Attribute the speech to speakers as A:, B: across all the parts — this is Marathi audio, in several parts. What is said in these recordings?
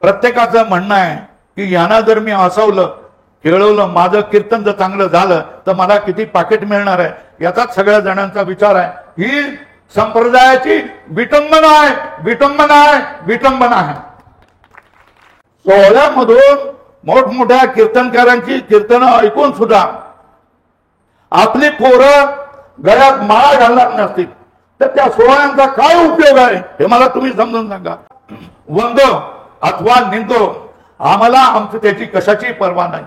A: प्रत्येकाचं म्हणणं आहे की यांना जर मी हसवलं खेळवलं माझं कीर्तन जर चांगलं झालं तर मला किती पाकिट मिळणार आहे याचाच सगळ्या जणांचा विचार आहे। ही संप्रदायाची विटंबना आहे, विटंबना आहे, विटंबना आहे। सोहळ्यामधून मोठमोठ्या कीर्तनकारांची कीर्तनं ऐकून सुद्धा आपली पोरं गळ्यात माळा घालणार नसतील तर त्या सोहळ्यांचा काय उपयोग आहे हे मला तुम्ही समजून सांगा। वंदो अथवा निंदो आम्हाला आमचं त्याची कशाची पर्वा नाही।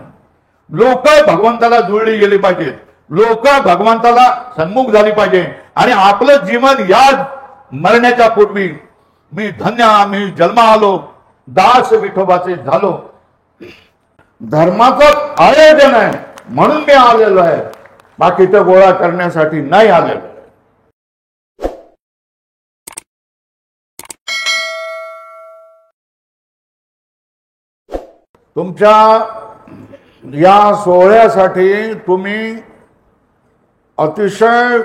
A: लोक भगवंताला जुळली गेली पाहिजेत, लोक भगवंताला सन्मुख झाली पाहिजे आणि आपलं जीवन या मरण्याच्या पूर्वी मी धन्य मी जन्म आलो दास विठोबाचे झालो धर्माचं आयोजन आहे म्हणून मी आलेलो आहे, बाकीचं गोळा करण्यासाठी नाही आलेलो। तुमच्या या सोहळ्यासाठी तुम्ही अतिशय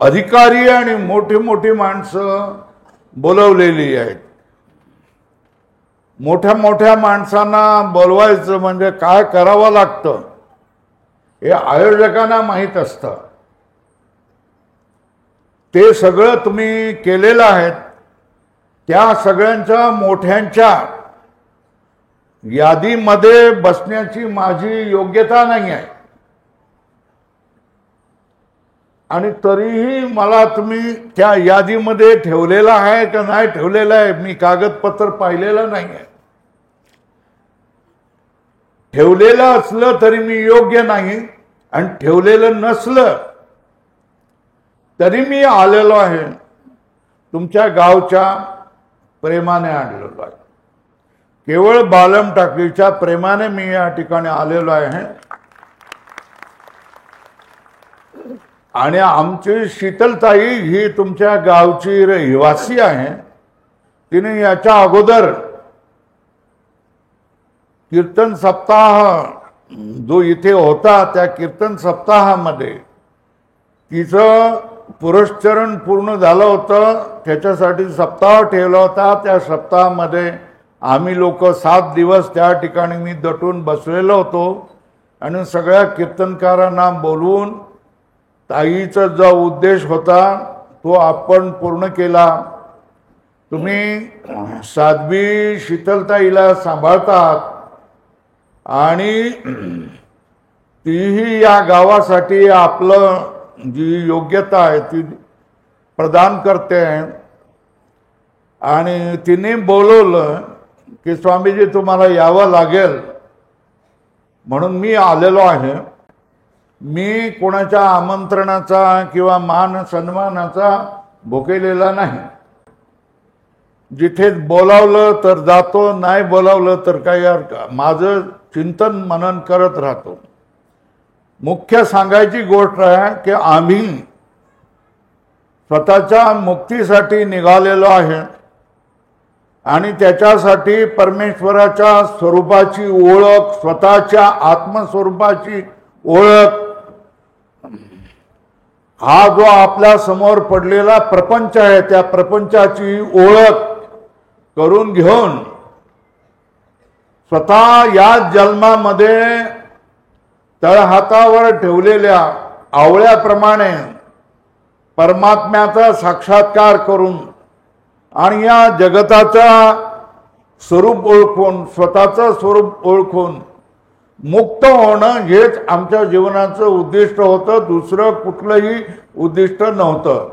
A: अधिकारी आणि मोठी मोठी माणसं बोलवलेली आहेत। मोठ्या मोठ्या माणसांना बोलवायचं म्हणजे काय करावं लागतं हे आयोजकांना माहीत असतं। ते सगळं तुम्ही केलेलं आहे। त्या सगळ्यांच्या मोठ्यांच्या यादीमध्ये बसण्याची माझी योग्यता नाही आहे आणि तरीही मला तुम्ही त्या यादीमध्ये ठेवलेला आहे का नाही ठेवलेला आहे मी कागदपत्र पाहिलेलं नाही आहे। ठेवलेलं असलं तरी मी योग्य नाही आणि ठेवलेलं नसलं तरी मी आलेलो आहे, तुमच्या गावच्या प्रेमाने आलेलो आहे। केवळ बालम टाकळीच्या प्रेमाने मी या ठिकाणी आलेलो आहे आणि आमची शीतलताई ही तुमच्या गावची रहिवासी आहे। तिने याच्या अगोदर कीर्तन सप्ताह जो इथे होता त्या कीर्तन सप्ताहामध्ये तिचं पुरस्चरण पूर्ण झालं होतं, त्याच्यासाठी सप्ताह ठेवला होता। त्या सप्ताहामध्ये आम्ही लोक 7 दिवस त्या ठिकाणी मी दटून बसलेलो होतो आणि सगळ्या कीर्तनकारांना बोलवून ताईचा जो उद्देश होता तो आपण पूर्ण केला। तुम्ही साध्वी शीतलताईला सांभाळतात आणि तीही या गावासाठी आपलं जी योग्यता आहे ती प्रदान करते आणि तिने बोलवलं की स्वामीजी तुम्हाला यावं लागेल म्हणून मी आलेलो आहे। मी कोणाच्या आमंत्रणाचा किंवा मान सन्मानाचा भुकेलेला नाही। जिथे बोलावलं तर जातो, नाही बोलावलं तर काही माझं चिंतन मनन करत राहतो। मुख्य सांगायची गोष्ट आहे की आम्ही स्वतःच्या मुक्तीसाठी निघालेलो आहे आणि त्याच्यासाठी परमेश्वराच्या स्वरूपाची ओळख, स्वतःच्या आत्मस्वरूपाची ओळख, हा जो आपल्या समोर पडलेला प्रपंच आहे त्या प्रपंचाची ओळख करून घेऊन स्वतः या जन्मामध्ये तळहातावर ठेवलेल्या आवळ्याप्रमाणे परमात्म्याचा साक्षात्कार करून आणि या जगताचा स्वरूप ओळखून स्वतःचं स्वरूप ओळखून मुक्त होणं हेच आमच्या जीवनाचं उद्दिष्ट होतं, दुसरं कुठलंही उद्दिष्ट नव्हतं।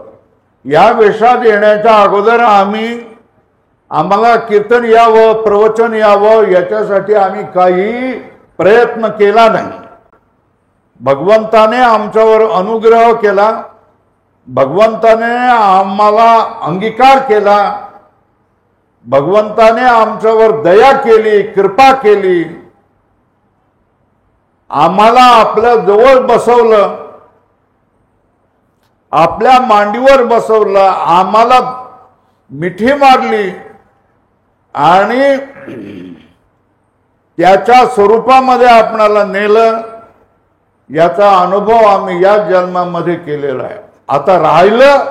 A: या वेशात येण्याच्या अगोदर आम्हाला कीर्तन यावं, प्रवचन यावं याच्यासाठी आम्ही काही प्रयत्न केला नाही। भगवंताने आमच्यावर अनुग्रह केला, भगवंताने आम्हाला अंगीकार केला, भगवंताने आमच्यावर दया केली, कृपा केली, आम्हाला आपल्या जवळ बसवलं, आपल्या मांडीवर बसवलं, आम्हाला मिठी मारली आणि त्याच्या स्वरूपामध्ये आपणाला नेलं। याचा अनुभव आम्ही या जन्मामध्ये केलेला आहे। आता राहिलं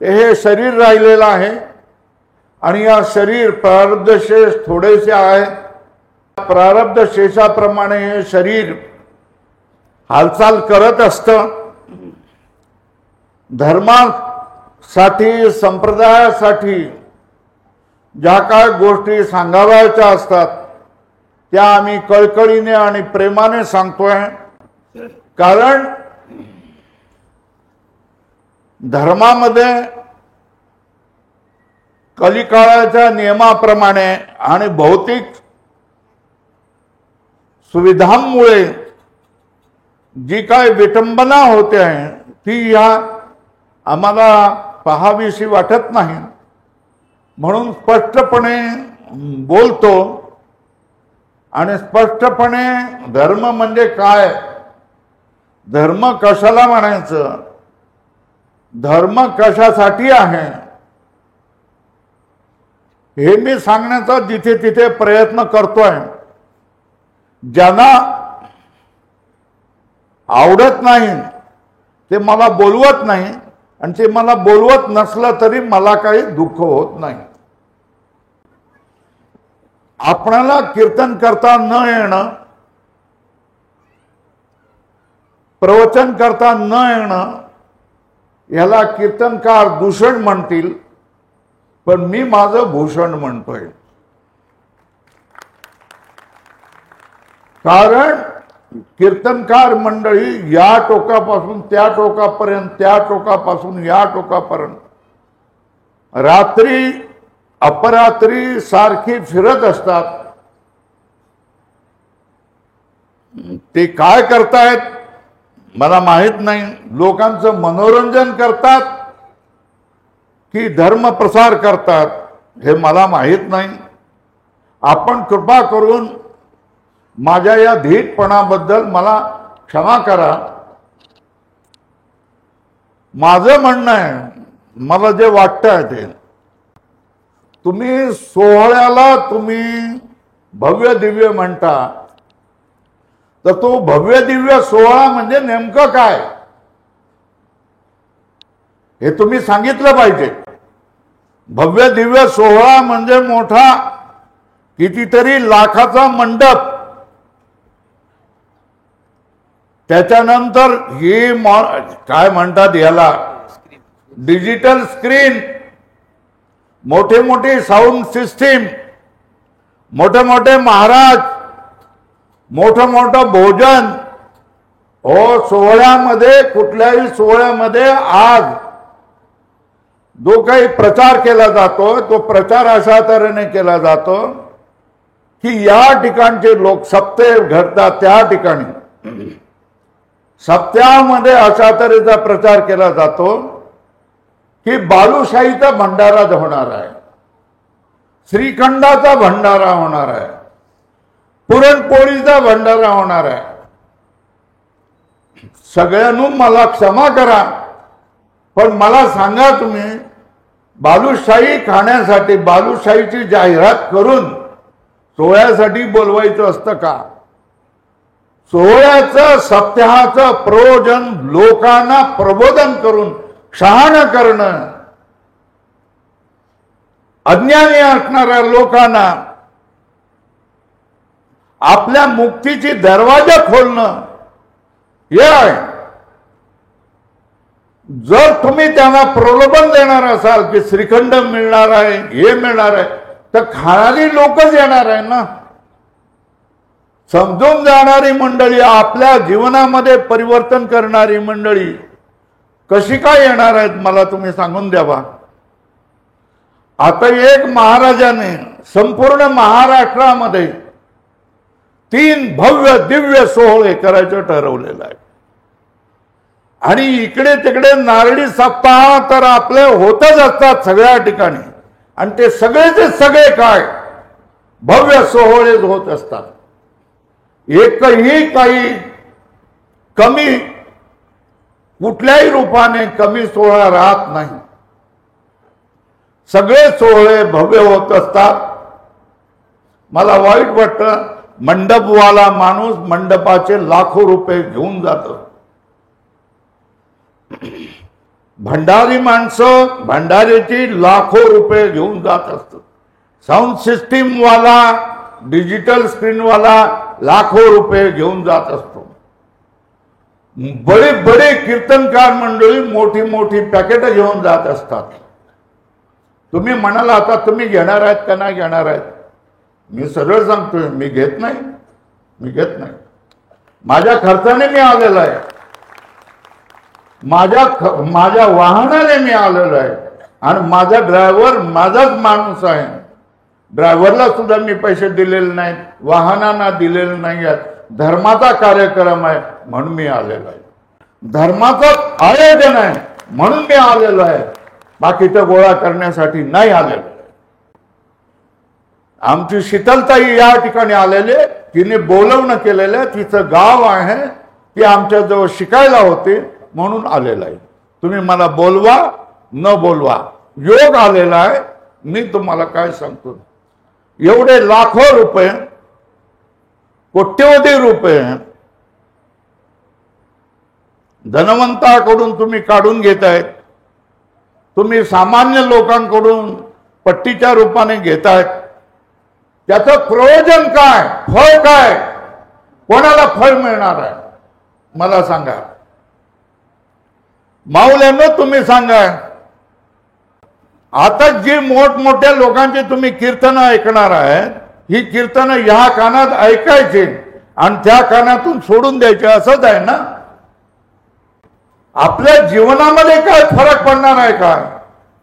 A: हे शरीर राहिलेलं आहे आणि या शरीर प्रारब्ध शेष थोडेसे आहे, प्रारब्ध शेषाप्रमाणे हे शरीर हालचाल करत असतं. धर्मासाठी संप्रदायासाठी ज्या काय गोष्टी सांगावायच्या असतात त्या आम्ही कळकळीने आणि प्रेमाने सांगतोय. कारण धर्मामध्ये कलिकाळाच्या नियमाप्रमाणे आणि भौतिक सुविधांमुळे जी काय विटंबना होते आहे ती ह्या आम्हाला पाहावीशी वाटत नाही. म्हणून स्पष्टपणे बोलतो आणि स्पष्टपणे धर्म म्हणजे काय, धर्म कशाला म्हणायचं, धर्म कशासाठी आहे हे मी सांगण्याचा जिथे तिथे प्रयत्न करतोय. ज्यांना आवडत नाही ते मला बोलवत नाही आणि ते मला बोलवत नसलं तरी मला काही दुःख होत नाही. आपणाला कीर्तन करता न येणं, प्रवचन करता न येणं याला कीर्तनकार दूषण म्हणतील, पण मी माझं भूषण म्हणतोय. कारण कीर्तनकार मंडळी या टोकापासून त्या टोकापर्यंत, त्या टोकापासून या टोकापर्यंत रात्री अपरात्री सारखी फिरत असतात. ते काय करतायत मला माहित नाही. लोकांचं मनोरंजन करतात की धर्म प्रसार करतात हे मला माहित नाही. आपण कृपा करून माझ्या या धीटपणाबद्दल मला क्षमा करा. माझं म्हणणं आहे, मला जे वाटतंय ते, तुम्ही सोहळ्याला तुम्ही भव्य दिव्य म्हणता, तर तो भव्य दिव्य सोहळा म्हणजे नेमकं काय हे तुम्ही सांगितलं पाहिजे. भव्य दिव्य सोहळा म्हणजे मोठा कितीतरी लाखाचा मंडप, त्याच्यानंतर ही काय म्हणतात याला डिजिटल स्क्रीन, मोठे मोठे साऊंड सिस्टीम, मोठे मोठे महाराज, मोठं मोठं भोजन. हो सोहळ्यामध्ये, कुठल्याही सोहळ्यामध्ये आज जो काही प्रचार केला जातो तो प्रचार अशा तऱ्हेने केला जातो की या ठिकाणचे लोक सप्ते घडतात त्या ठिकाणी सप्त्यामध्ये अशा तऱ्हेचा प्रचार केला जातो की बालुशाहीचा भंडारा होणार आहे, श्रीखंडाचा भंडारा होणार आहे, पुरणपोळीचा भंडारा होणार आहे. सगळ्यांना मला क्षमा करा, पण मला सांगा तुम्ही बालुशाही खाण्यासाठी बालुशाहीची जाहिरात करून सोहळ्यासाठी बोलवायचं असतं का? सोहळ्याचं सप्ताहाचं प्रयोजन लोकांना प्रबोधन करून शहाणं करणं, अज्ञानी असणाऱ्या लोकांना आपल्या मुक्तीची दरवाजा खोलणं हे आहे. जर तुम्ही त्यांना प्रलोभन देणार असाल की श्रीखंड मिळणार आहे, हे मिळणार आहे, तर खाणारी लोकच येणार आहे ना. समजून जाणारी मंडळी, आपल्या जीवनामध्ये परिवर्तन करणारी मंडळी कशी काय येणार आहेत मला तुम्ही सांगून द्यावा. आता एक महाराजाने संपूर्ण महाराष्ट्रामध्ये 3 भव्य दिव्य सोहळे करायचं ठरवलेलं आहे आणि इकडे तिकडे नारळी सप्ताह तर आपले होतच असतात सगळ्या ठिकाणी आणि ते सगळेचे सगळे काय भव्य सोहळे होत असतात. एकही काही कमी कुठल्याही रूपाने कमी सोहळा राहत नाही. सगळे सोहळे भव्य होत असतात. मला वाईट वाटतं, मंडपवाला माणूस मंडपाचे लाखो रुपये घेऊन जातो. भंडारी माणसं भंडाऱ्याची लाखो रुपये घेऊन जात असतात. साऊंड सिस्टीम वाला, डिजिटल स्क्रीन वाला लाखो रुपये घेऊन जात असतो. बडे बडे कीर्तनकार मंडळी मोठी मोठी पॅकेट घेऊन जात असतात. तुम्ही म्हणाला आता तुम्ही घेणार आहेत का नाही घेणार आहेत? मी सरळ सांगतोय, मी घेत नाही. माझ्या खर्चाने मी आलेलो आहे, माझ्या वाहनाने मी आलेलो आहे आणि माझा ड्रायव्हर माझाच माणूस आहे. ड्रायव्हरला सुद्धा मी पैसे दिलेले नाहीत, वाहनांना दिलेले नाही आहेत. धर्माचा कार्यक्रम आहे म्हणून मी आलेलो आहे, धर्माचं आयोजन आहे म्हणून मी आलेलो आहे, बाकीचं गोळा करण्यासाठी नाही आलेलो. आमची शीतलताई या ठिकाणी आलेले, तिने बोलवणं केलेलं, तिचं गाव आहे, ती आमच्या जवळ शिकायला होते म्हणून आलेलं आहे. तुम्ही मला बोलवा न बोलवा, योग आलेला आहे. मी तुम्हाला काय सांगतो, एवढे लाखो रुपये, कोट्यवधी रुपये धनवंताकडून तुम्ही काढून घेतायत, तुम्ही सामान्य लोकांकडून पट्टीच्या रूपाने घेतायत. त्याचं प्रयोजन काय, फळ काय, कोणाला फळ मिळणार आहे मला सांगा. माऊल्यांनो तुम्ही सांगा. आता जी मोठमोठ्या लोकांची तुम्ही कीर्तनं ऐकणार आहेत, ही कीर्तनं ह्या कानात ऐकायची आणि त्या कानातून सोडून द्यायची, असंच आहे ना? आपल्या जीवनामध्ये काय फरक पडणार आहे का?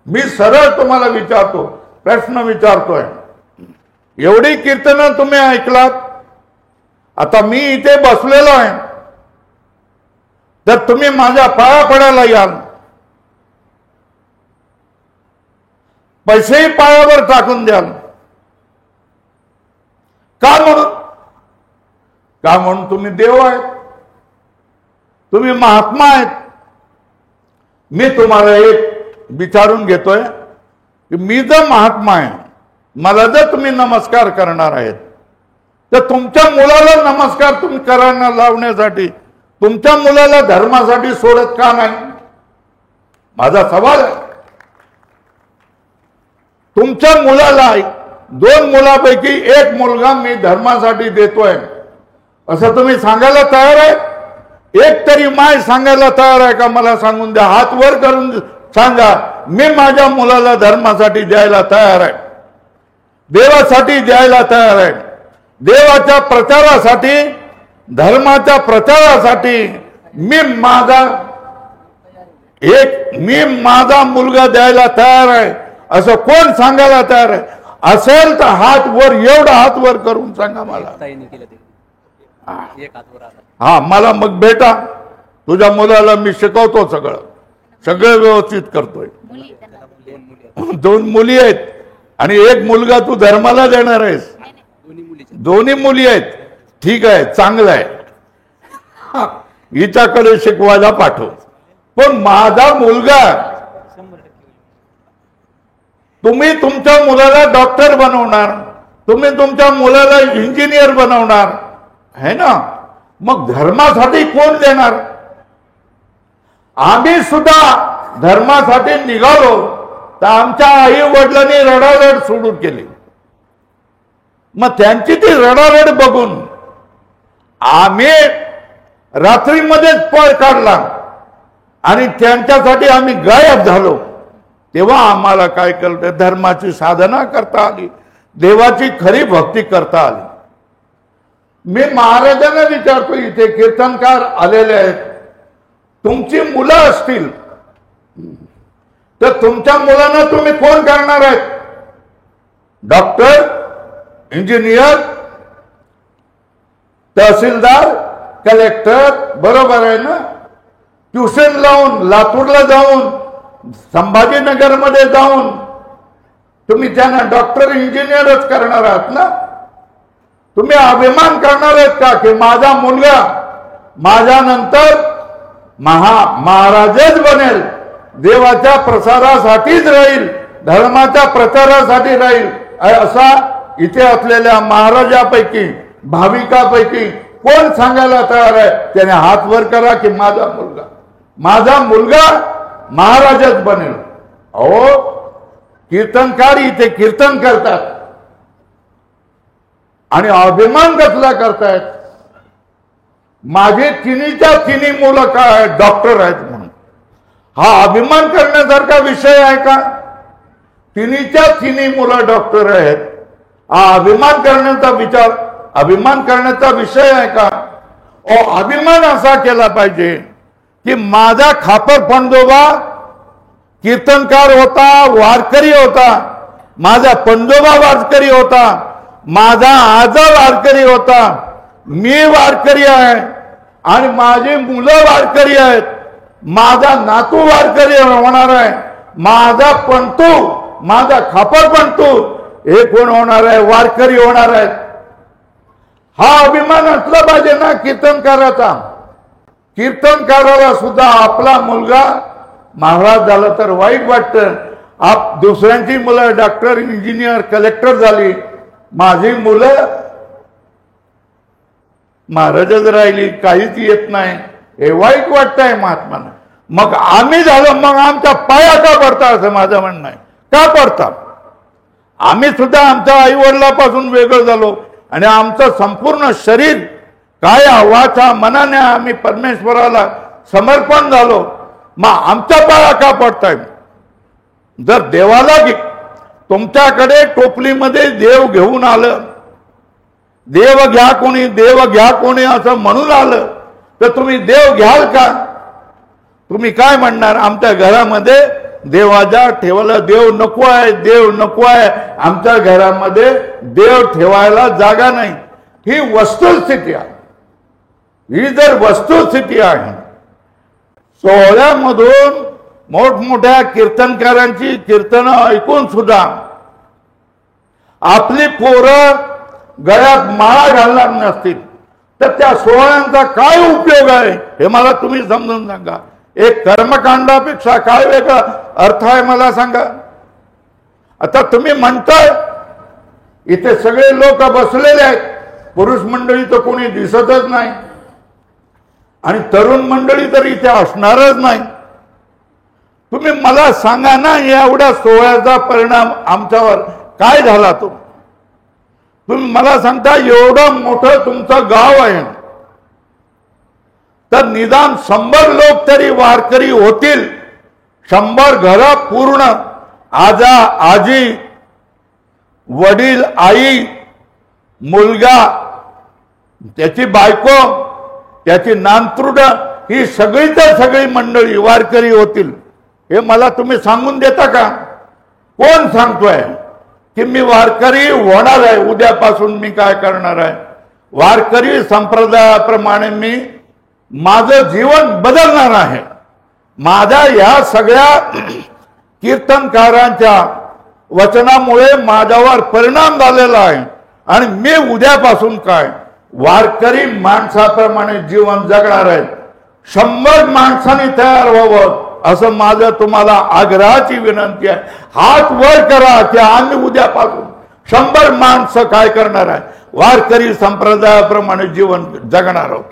A: मी सरळ तुम्हाला विचारतो, प्रश्न विचारतोय. एवढी कीर्तनं तुम्ही ऐकलात, आता मी इथे बसलेलो आहे, तर तुम्ही माझ्या पाया पडायला याल, पैसेही पायावर टाकून द्याल. का म्हणून तुम्ही देव आहेत, तुम्ही महात्मा आहेत. मी तुम्हाला एक विचारून घेतोय की मी जर महात्मा आहे, मला जर तुम्ही नमस्कार करणार आहेत, तर तुमच्या मुलाला नमस्कार तुम्ही करायला लावण्यासाठी तुमच्या मुलाला धर्मासाठी सोडत का नाही? माझा सवाल आहे. तुमच्या मुलाला 2 मुलापैकी 1 मुलगा मी धर्मासाठी देतोय असं तुम्ही सांगायला तयार आहे? एक तरी माय सांगायला तयार आहे का? मला सांगून द्या, हात वर करून सांगा, मी माझ्या मुलाला धर्मासाठी द्यायला तयार आहे, देवासाठी द्यायला तयार आहे. देवाच्या प्रचारासाठी, धर्माच्या प्रचारासाठी मी माझा मुलगा द्यायला तयार आहे असं कोण सांगायला तयार आहे? असेल तर हात वर, एवढा हात वर करून सांगा मला. हा, मला मग भेटा. तुझ्या मुलाला मी शिकवतो, सगळं व्यवस्थित करतोय. 2 मुली आहेत आणि 1 मुलगा तू धर्माला देणार आहेस. दोन्ही मुली आहेत, ठीक आहे, चांगलं आहे. हिच्याकडे शिकवायला पाठव. पण माझा मुलगा, तुम्ही तुमच्या मुलाला डॉक्टर बनवणार, तुम्ही तुमच्या मुलाला इंजिनियर बनवणार है ना, मग धर्मासाठी कोण देणार? आम्ही सुद्धा धर्मासाठी निघालो तर आमच्या आई वडिलांनी रडारड सुरू केली. मग त्यांची ती रडारड बघून आम्ही रात्रीमध्येच पळ काढला आणि त्यांच्यासाठी आम्ही गायब झालो. तेव्हा आम्हाला काय कळतं, धर्माची साधना करता आली, देवाची खरी भक्ती करता आली. मी महाराजांना विचारतो, इथे कीर्तनकार आलेले आहेत, तुमची मुलं असतील तर तुमच्या मुलांना तुम्ही कोण करणार आहेत? डॉक्टर, इंजिनियर, तहसीलदार, कलेक्टर, बरोबर आहे ना? ट्युशन लावून, लातूरला जाऊन, संभाजीनगरमध्ये जाऊन तुम्ही त्यांना डॉक्टर, इंजिनियरच करणार आहात ना? तुम्ही अभिमान करणार आहेत का की माझा मुलगा माझ्यानंतर महाराजच बनेल, देवाच्या प्रसारासाठीच राहील, धर्माच्या प्रचारासाठी राहील, असा इथे असलेल्या महाराजापैकी, भाविकापैकी कोण सांगायला तयार आहे? त्याने हात वर करा की माझा मुलगा महाराजच बनेल. अहो कीर्तनकार इथे कीर्तन करतात आणि अभिमान कसला करतायत. माझे तिन्हीच्या तिन्ही मुलं काय डॉक्टर आहेत म्हणून हा अभिमान करण्यासारखा विषय आहे का. तिन्हीच्या तिन्ही मुलं डॉक्टर आहेत हा अभिमान करण्याचा विचार अभिमान करण्याचा विषय आहे का. अभिमान असा केला पाहिजे की माझा खापर पंजोबा कीर्तनकार होता, वारकरी होता, माझा पंजोबा वारकरी होता, माझा आजा वारकरी होता, मी वारकरी आहे आणि माझी मुलं वारकरी आहेत, माझा नातू वारकरी होणार आहे, माझा पंतू माझा खापर पंतू हे कोण होणार आहे वारकरी होणार आहेत. हा अभिमान असला पाहिजे ना कीर्तनकाराचा. कीर्तनकाराला सुद्धा आपला मुलगा महाराज झाला तर वाईट वाटतं. दुसऱ्यांची मुलं डॉक्टर इंजिनियर कलेक्टर झाली, माझी मुलं महाराजच राहिली, काहीच येत नाही, हे वाईट वाटतंय महात्माना. मग आम्ही झालो मग आमच्या पाया का पडता असं माझं म्हणणं आहे. का पडतात. आम्ही सुद्धा आमच्या आई वडिलापासून वेगळं झालो आणि आमचं संपूर्ण शरीर काय वाचा मनाने आम्ही परमेश्वराला समर्पण झालो. मग आमच्या पाया का पडताय. जर देवाला तुमच्याकडे टोपलीमध्ये देव घेऊन आलं, देव घ्या कोणी देव घ्या कोणी असं म्हणून आलं तर तुम्ही देव घ्याल का. तुम्ही काय म्हणणार आमच्या घरामध्ये देवाच्या ठेवायला देव नको आहे, देव नको आहे, आमच्या घरामध्ये देव ठेवायला जागा नाही. ही वस्तुस्थिती आहे. ही जर वस्तुस्थिती आहे. सोहळ्यामधून मोठमोठ्या कीर्तनकारांची कीर्तनं ऐकून सुद्धा आपली पोरं गळ्यात माळा घालणार नसतील तर त्या सोहळ्यांचा काय उपयोग आहे हे मला तुम्ही समजून सांगा. एक कर्मकांडापेक्षा काय वेगळा अर्थ आहे मला सांगा. आता तुम्ही म्हणताय इथे सगळे लोक बसलेले आहेत, पुरुष मंडळी तर कोणी दिसतच नाही आणि तरुण मंडळी तर इथे असणारच नाही. तुम्ही मला सांगा ना एवढ्या सोहळ्याचा परिणाम आमच्यावर काय झाला. तुम्ही मला सांगता एवढं मोठं तुमचं गाव आहे तर निदान 100 लोक तरी वारकरी होतील. 100 घरं पूर्ण, आजा आजी वडील आई मुलगा त्याची बायको त्याची नानतृड ही सगळीच्या सगळी मंडळी वारकरी होतील. हे मला तुम्ही सांगून देता का. कोण सांगतोय की मी वारकरी होणार आहे उद्यापासून मी काय करणार आहे. वारकरी संप्रदायाप्रमाणे मी माझं जीवन बदलणार आहे. माझ्या ह्या सगळ्या कीर्तनकारांच्या वचनामुळे माझ्यावर परिणाम झालेला आहे आणि मी उद्यापासून काय वारकरी माणसाप्रमाणे जीवन जगणार आहे. 100 माणसांनी तयार व्हावं असं माझं तुम्हाला आग्रहाची विनंती आहे. हात वर करा की आम्ही उद्यापासून 100 माणसं काय करणार आहे वारकरी संप्रदायाप्रमाणे जीवन जगणार आहोत.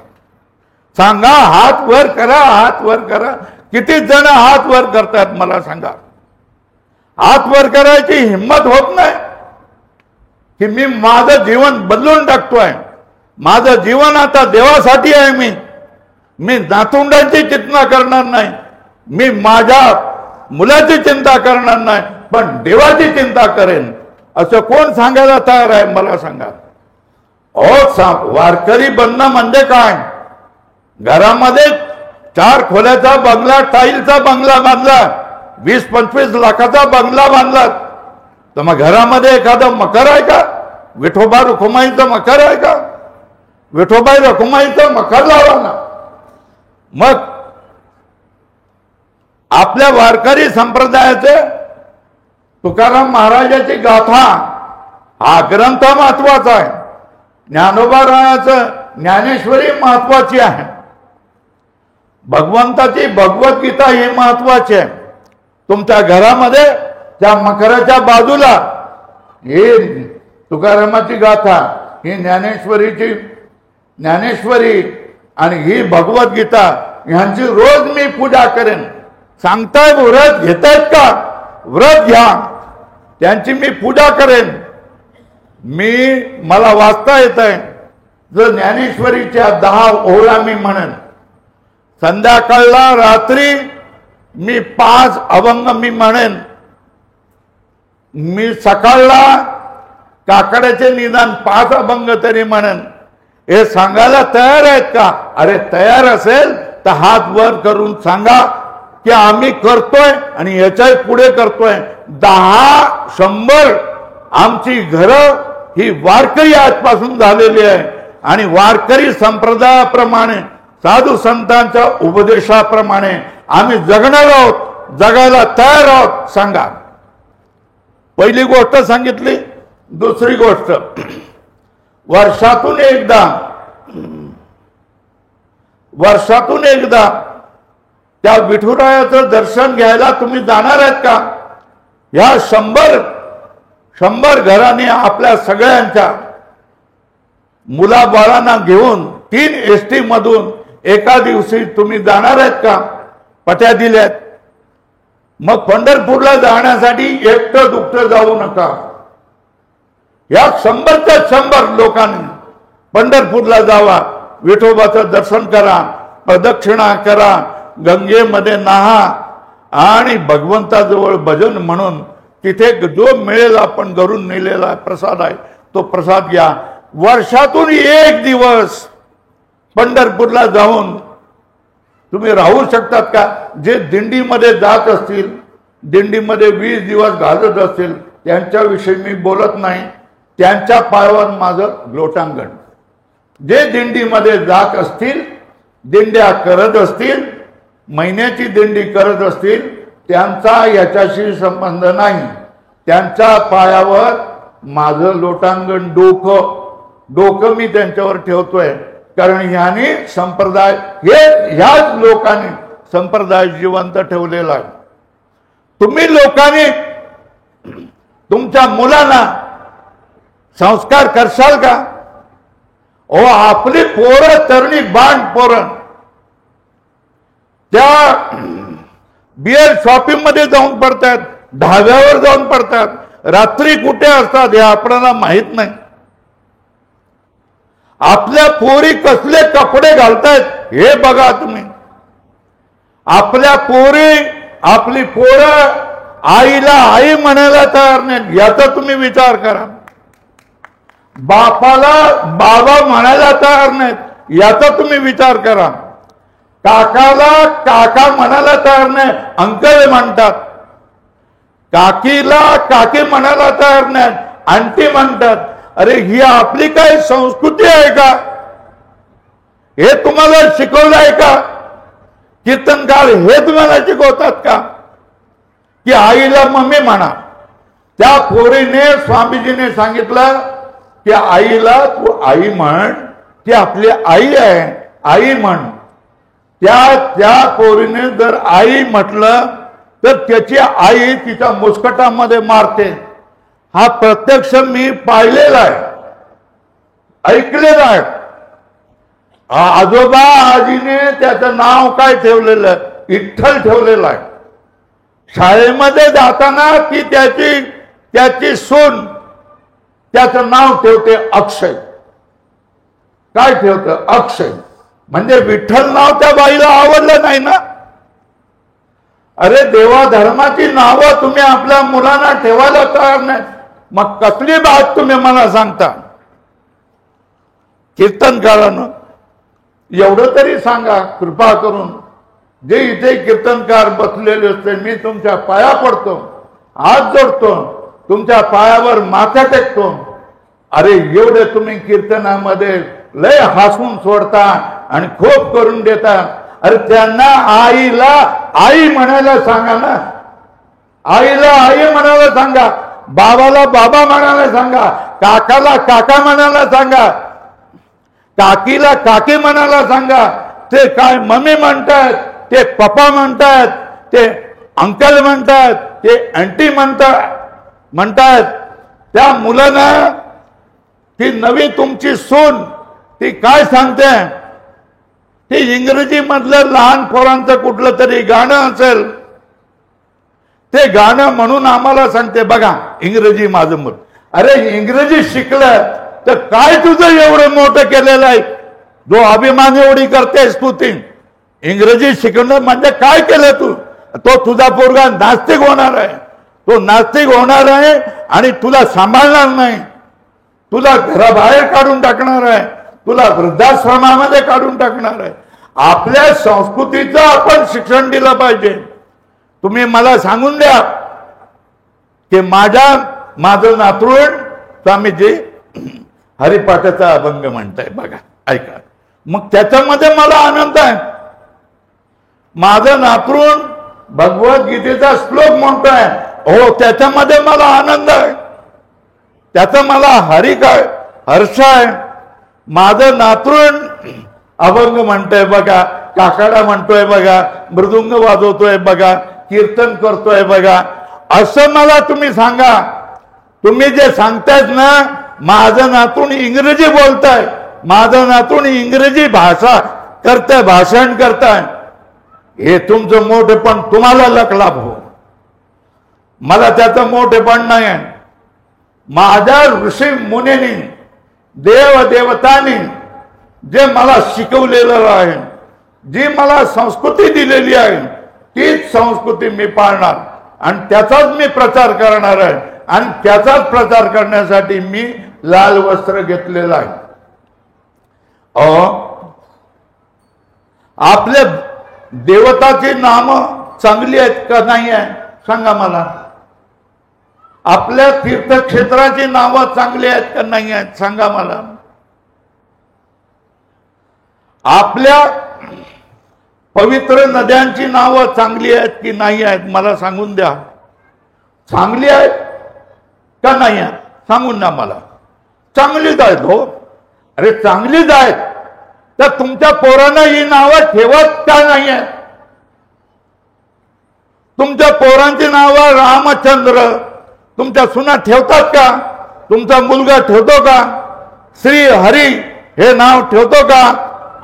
A: सांगा हात वर करा, हात वर करा. किती जण हात वर करतात मला सांगा. हात वर करायची हिंमत होत नाही की मी माझं जीवन बदलून टाकतोय. माझं जीवन आता देवासाठी आहे. मी नातुंडांची चिंता करणार नाही, मी माझ्या मुलाची चिंता करणार नाही, पण देवाची चिंता करेन असं कोण सांगायला तयार आहे मला सांगा. वारकरी बनणं म्हणजे काय. घरामध्ये 4 खोल्याचा बंगला टाईलचा बंगला बांधला, 20-25 लाखाचा बंगला बांधला तर मग घरामध्ये एखादं मकर आहे का. विठोबा रखुमाईचं मकर आहे का. विठोबाई रखुमाईचं मकर लावा ना. मग आपल्या वारकरी संप्रदायाचे तुकाराम महाराजाची गाथा हा ग्रंथ महत्वाचा आहे. ज्ञानोबा रायाचं ज्ञानेश्वरी महत्वाची आहे. भगवंताची भगवद्गीता ही महत्वाची आहे. तुमच्या घरामध्ये त्या मकराच्या बाजूला ही तुकारामाची गाथा, ही ज्ञानेश्वरी आणि ही भगवद्गीता ह्यांची रोज मी पूजा करेन. सांगताय व्रत घेतायत का? व्रत घ्या, त्यांची मी पूजा करेन. मला वाचता येत आहे. जर ज्ञानेश्वरीच्या 10 ओव्या मी म्हणेन, संध्याकाळला रात्री मी 5 अभंग मी म्हणेन, मी सकाळला काकड्याचे निदान 5 अभंग तरी म्हणेन. हे सांगायला तयार आहेत का? अरे तयार असेल तर हात वर करून सांगा की आम्ही करतोय आणि याच्या पुढे करतोय. 10-100 आमची घरं ही वारकरी आजपासून झालेली आहे आणि वारकरी संप्रदायाप्रमाणे साधू संतांच्या उपदेशाप्रमाणे आम्ही जगणार आहोत, जगायला तयार आहोत. सांगा. पहिली गोष्ट सांगितली. दुसरी गोष्ट, वर्षातून एकदा त्या विठुरायाचं दर्शन घ्यायला तुम्ही जाणार आहेत का? ह्या 100 घरांनी आपल्या सगळ्यांच्या मुलाबाळांना घेऊन 3 एसटी मधून एका दिवशी तुम्ही जाणार आहेत का? पट्या दिल्यात. मग पंढरपूरला जाण्यासाठी एकटं दुकटं जाऊ नका. या 100 लोकांनी पंढरपूरला जावा, विठोबाचं दर्शन करा, प्रदक्षिणा करा, गंगेमध्ये नहा आणि भगवंताजवळ भजन म्हणून तिथे जो मिळेल आपण घरून नेलेला प्रसाद आहे तो प्रसाद घ्या. वर्षातून 1 दिवस पंढरपूरला जाऊन तुम्ही राहू शकतात का? जे दिंडीमध्ये जात असतील, दिंडीमध्ये 20 दिवस घालत असतील, त्यांच्याविषयी मी बोलत नाही. त्यांच्या पायावर माझं लोटांगण. जे दिंडीमध्ये जात असतील, दिंड्या करत असतील, महिन्याची दिंडी करत असतील, त्यांचा याच्याशी संबंध नाही. त्यांच्या पायावर माझं लोटांगण, डोकं मी त्यांच्यावर ठेवतोय. कारण ह्याने संप्रदाय, ह्याच लोकांनी संप्रदाय जिवंत ठेवलेला आहे. तुम्ही लोकांनी तुमच्या मुलांना संस्कार करशाल का? आपली पोरं, तरुणी बाण पोरं त्या बिअर शॉपिंग मध्ये जाऊन पडतात, ढाब्यावर जाऊन पडतात, रात्री कुठे असतात हे आपल्याला माहित नाही. आपल्या पोरी कसले कपडे घालतायत हे बघा तुम्ही. आपल्या पोरी, आपली पोरं आईला आई म्हणायला तयार नाही, याचा तुम्ही विचार करा. बापाला बाबा म्हणायला तयार नाहीत, याचा तुम्ही विचार करा. काकाला काका म्हणायला तयार नाही, अंकल म्हणतात. काकीला काकी म्हणायला तयार नाहीत, आंटी म्हणतात. अरे ही आपली काय संस्कृती आहे का? हे तुम्हाला शिकवलं आहे का? कीर्तनकार हे तुम्हाला शिकवतात का की आईला मम्मी म्हणा? त्या पोरीने, स्वामीजीने सांगितलं की आईला तू आई म्हण, ती आपली आई आहे, आई म्हण. त्या पोरीने जर आई म्हटलं तर त्याची आई तिच्या मुस्कटामध्ये मारते. हा प्रत्यक्ष मी पाहिलेला आहे, ऐकलेला आहे. आजोबा आजीने त्याचं नाव काय ठेवलेलं? विठ्ठल ठेवलेलं आहे. शाळेमध्ये जाताना ती त्याची सून त्याचं नाव ठेवते अक्षय. काय ठेवतं? अक्षय. म्हणजे विठ्ठल नाव त्या बाईला आवडलं नाही ना. अरे देवा धर्माची नावं तुम्ही आपल्या मुलांना ठेवायला तयार नाही, मग कसली बात तुम्ही मला सांगता? कीर्तनकारानं एवढं तरी सांगा कृपा करून, जे इथे कीर्तनकार बसलेले असते, मी तुमच्या पाया पडतो, हात जोडतो, तुमच्या पायावर माथा टेकतो. अरे एवढे तुम्ही कीर्तनामध्ये लय हसून सोडता आणि खूप करून देता. अरे त्यांना आईला आई म्हणायला सांगा ना. आईला आई म्हणायला सांगा, बाबाला बाबा म्हणायला सांगा, काकाला काका म्हणायला सांगा, काकीला काकी म्हणायला सांगा. ते काय मम्मी म्हणतात, ते पप्पा म्हणतात, ते अंकल म्हणतात, ते आंटी म्हणतात. त्या मुलांना ती नवी तुमची सून ती काय सांगते? ती इंग्रजी मधलं लहान पोरांचं कुठलं तरी गाणं असेल, ते गाणं म्हणून आम्हाला सांगते बघा इंग्रजी माझं मत. अरे इंग्रजी शिकलं तर काय तुझं एवढं मोठं केलेलं आहे, जो अभिमान एवढी करतेस तू ती इंग्रजी शिकणं म्हणजे काय केलं तू. तो तुझा पोरगा नास्तिक होणार आहे, तो नास्तिक होणार आहे आणि तुला सांभाळणार नाही, तुला घराबाहेर काढून टाकणार आहे, तुला वृद्धाश्रमामध्ये काढून टाकणार आहे. आपल्या संस्कृतीचं आपण शिक्षण दिलं पाहिजे. तुम्ही मला सांगून द्या की माझं नातरुण स्वामीजी हरिपाठाचा अभंग म्हणताय बघा ऐका, मग त्याच्यामध्ये मला आनंद आहे. माझं नातरुण भगवद्गीतेचा श्लोक म्हणतोय, हो त्याच्यामध्ये मला आनंद आहे, त्याचा मला हर्ष आहे. माझं नातरुण अभंग म्हणतोय बघा, काकाडा म्हणतोय बघा, मृदुंग वाजवतोय बघा, कीर्तन करतोय बघा. असं मला तुम्ही सांगा. तुम्ही जे सांगतायत ना माझं नातून इंग्रजी बोलताय, माझं नातून इंग्रजी भाषा करताय, भाषण करताय, हे तुमचं मोठेपण तुम्हाला लकलाभ हो, मला त्याचं मोठेपण नाही आहे. माझ्या ऋषी मुनींनी देवदेवतांनी जे मला शिकवलेलं आहे, जी मला संस्कृती दिलेली आहे, तीच संस्कृती मी पाळणार आणि त्याचाच मी प्रचार करणार आहे आणि त्याचाच प्रचार करण्यासाठी मी लाल वस्त्र घेतलेलं आहे. आपल्या देवताची नामं चांगली आहेत का नाही आहे सांगा मला. आपल्या तीर्थक्षेत्राची नावं चांगली आहेत का नाही आहेत सांगा मला. आपल्या पवित्र नद्यांची नावं चांगली आहेत की नाही आहेत मला सांगून द्या. चांगली आहेत का नाही आहेत सांगून द्या मला. चांगलीच आहेत हो. अरे चांगलीच आहेत तर तुमच्या पोरांना ही नावं ठेवत का नाही आहेत. तुमच्या पोरांची नावं रामचंद्र तुमच्या सुना ठेवतात का. तुमचा मुलगा ठेवतो का. श्री हरी हे नाव ठेवतो का.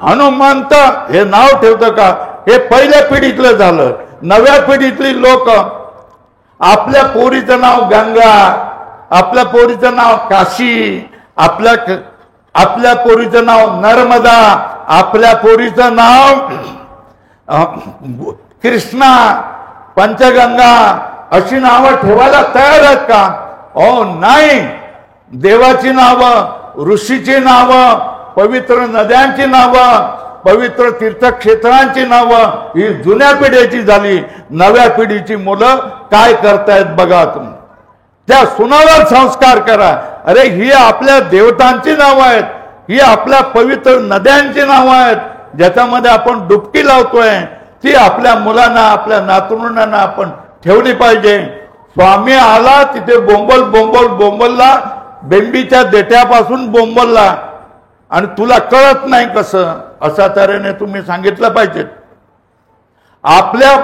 A: हनुमंत हे नाव ठेवतं का. हे पहिल्या पिढीतलं झालं. नव्या पिढीतली लोक आपल्या पोरीचं नाव गंगा, आपल्या पोरीचं नाव काशी, आपल्या पोरीचं नाव नर्मदा, आपल्या पोरीचं नाव कृष्णा, पंचगंगा अशी नावं ठेवायला तयार आहेत का. ओ नाही. देवाची नावं, ऋषीची नावं, पवित्र नद्यांची नावं, पवित्र तीर्थक्षेत्रांची नावं ही जुन्या पिढीची झाली. नव्या पिढीची मुलं काय करतायत बघा तुम्ही. त्या सुनावर संस्कार करा. अरे ही आपल्या देवतांची नावं आहेत, ही आपल्या पवित्र नद्यांची नावं आहेत, ज्याच्यामध्ये आपण डुबकी लावतोय, ती आपल्या मुलांना, आपल्या नातरुंडांना आपण ठेवली पाहिजे. स्वामी आला तिथे बोंबल बोंबल बोंबलला, बेंबीच्या देट्यापासून बोंबलला आणि तुला कळत नाही कसं, अशा तऱ्हेने तुम्ही सांगितलं पाहिजे. आपल्या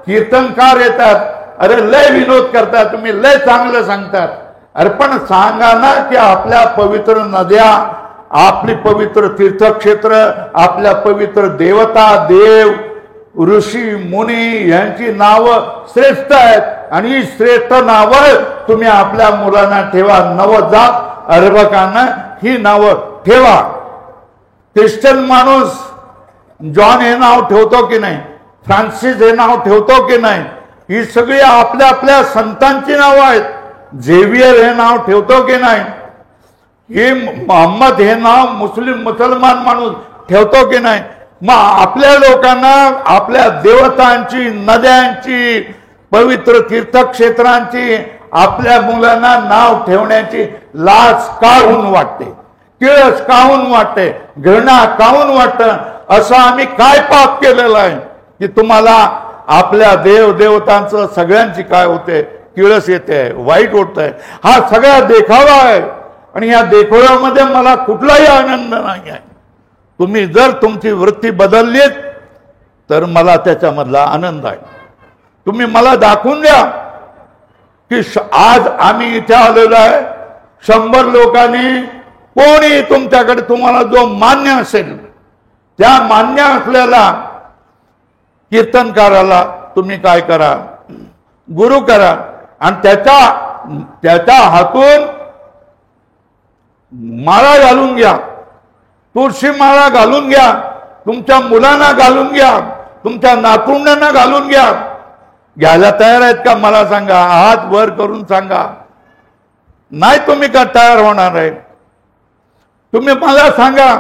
A: कीर्तनकार येतात, अरे लय विनोद करतात, तुम्ही लय चांगलं सांगतात. अरे पण सांगा ना की आपल्या पवित्र नद्या, आपली पवित्र तीर्थक्षेत्र, आपल्या पवित्र देवता, देव, ऋषी मुनी यांची नावं श्रेष्ठ आहेत आणि ही श्रेष्ठ नावं तुम्ही आपल्या मुलांना ठेवा. नवजात अर्भकांना ही नावं ठेवा. ख्रिश्चन माणूस जॉन हे नाव ठेवतो की नाही, फ्रान्सिस हे नाव ठेवतो की नाही, ही सगळी आपल्या आपल्या संतांची नावं आहेत. झेवियर हे नाव ठेवतो की नाही, हे मोहम्मद हे नाव मुसलमान माणूस ठेवतो की नाही. मग आपल्या लोकांना आपल्या देवतांची, नद्यांची, पवित्र तीर्थक्षेत्रांची आपल्या मुलांना नाव ठेवण्याची लाज काहून वाटते, किळस काहून वाटते, घृणा काहून वाटतं. असं आम्ही काय पाप केलेलं आहे की तुम्हाला आपल्या देवदेवतांचं सगळ्यांची काय होते, किळस येते, वाईट होतंय. हा सगळा देखावा आहे आणि या देखाव्यामध्ये मला कुठलाही आनंद नाही आहे. तुम्ही जर तुमची वृत्ती बदललीत तर मला त्याच्यामधला आनंद आहे. तुम्ही मला दाखवून द्या की आज आम्ही इथे आलेलो आहे, 100 लोकांनी, कोणी तुमच्याकडे तुम्हाला जो मान्य असेल त्या मान्य असलेला कीर्तनकाराला तुम्ही काय करा, गुरु करा आणि त्याच्या हातून माळा घालून घ्या, तुळशी माळा घालून घ्या, तुमच्या मुलांना घालून घ्या, तुमच्या नातरुंडांना घालून घ्या. घ्यायला तयार आहेत का मला सांगा? हात वर करून सांगा. नाही तुम्ही का तयार होणार आहे? तुम्ही मला सांगा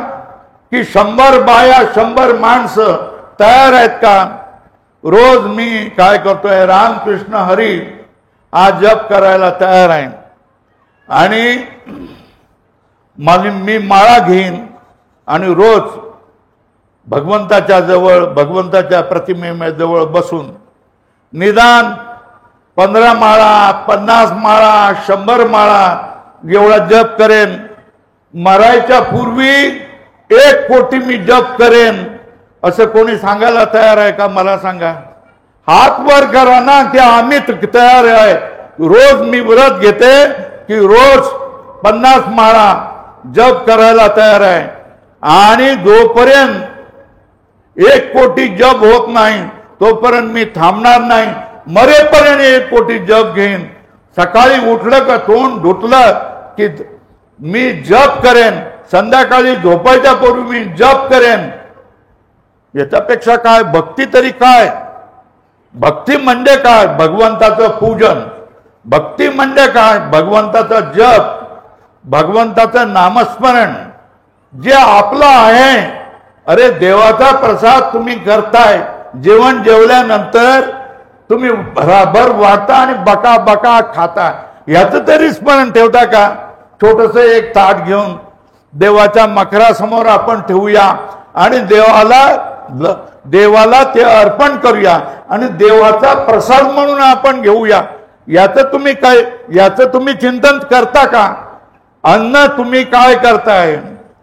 A: की 100 बाया 100 माणसं तयार आहेत का? रोज मी काय करतोय, रामकृष्ण हरी हा जप करायला तयार आहे आणि मी माळा घेईन आणि रोज भगवंताच्या जवळ, भगवंताच्या प्रतिमेजवळ बसून निदान 15 माळा, 50 माळा, 100 माळा एवढा जप करेन. मरायच्या पूर्वी 1 कोटी मी जप करेन असं कोणी सांगायला तयार आहे का? मला सांगा. हात वर करा ना की आम्ही तयार आहे. रोज मी व्रत घेते की रोज 50 माळा जप करायला तयार आहे आणि जोपर्यंत 1 कोटी जप होत नाही तोपर्यंत मी थांबणार नाही. मरेपर्यंत 1 कोटी जप घेईन. सकाळी उठलं का तोंड धुतलं की मी जप करेन. संध्याकाळी झोपायच्या पूर्वी मी जप करेन. याच्यापेक्षा काय भक्ती तरी काय? भक्ती म्हणजे काय? भगवंताचं पूजन. भक्ती म्हणजे काय? भगवंताचं जप, भगवंताचं नामस्मरण जे आपलं आहे. अरे देवाचा प्रसाद तुम्ही करताय, जेवण जेवल्यानंतर तुम्ही भराभर वाटा आणि बका बका खाता. याचं तरी स्मरण ठेवता का? छोटस एक ताट घेऊन देवाच्या मकरासमोर आपण ठेवूया आणि देवाला ते अर्पण करूया आणि देवाचा प्रसाद म्हणून आपण घेऊया. याचं तुम्ही चिंतन करता का? अन्न तुम्ही काय करताय?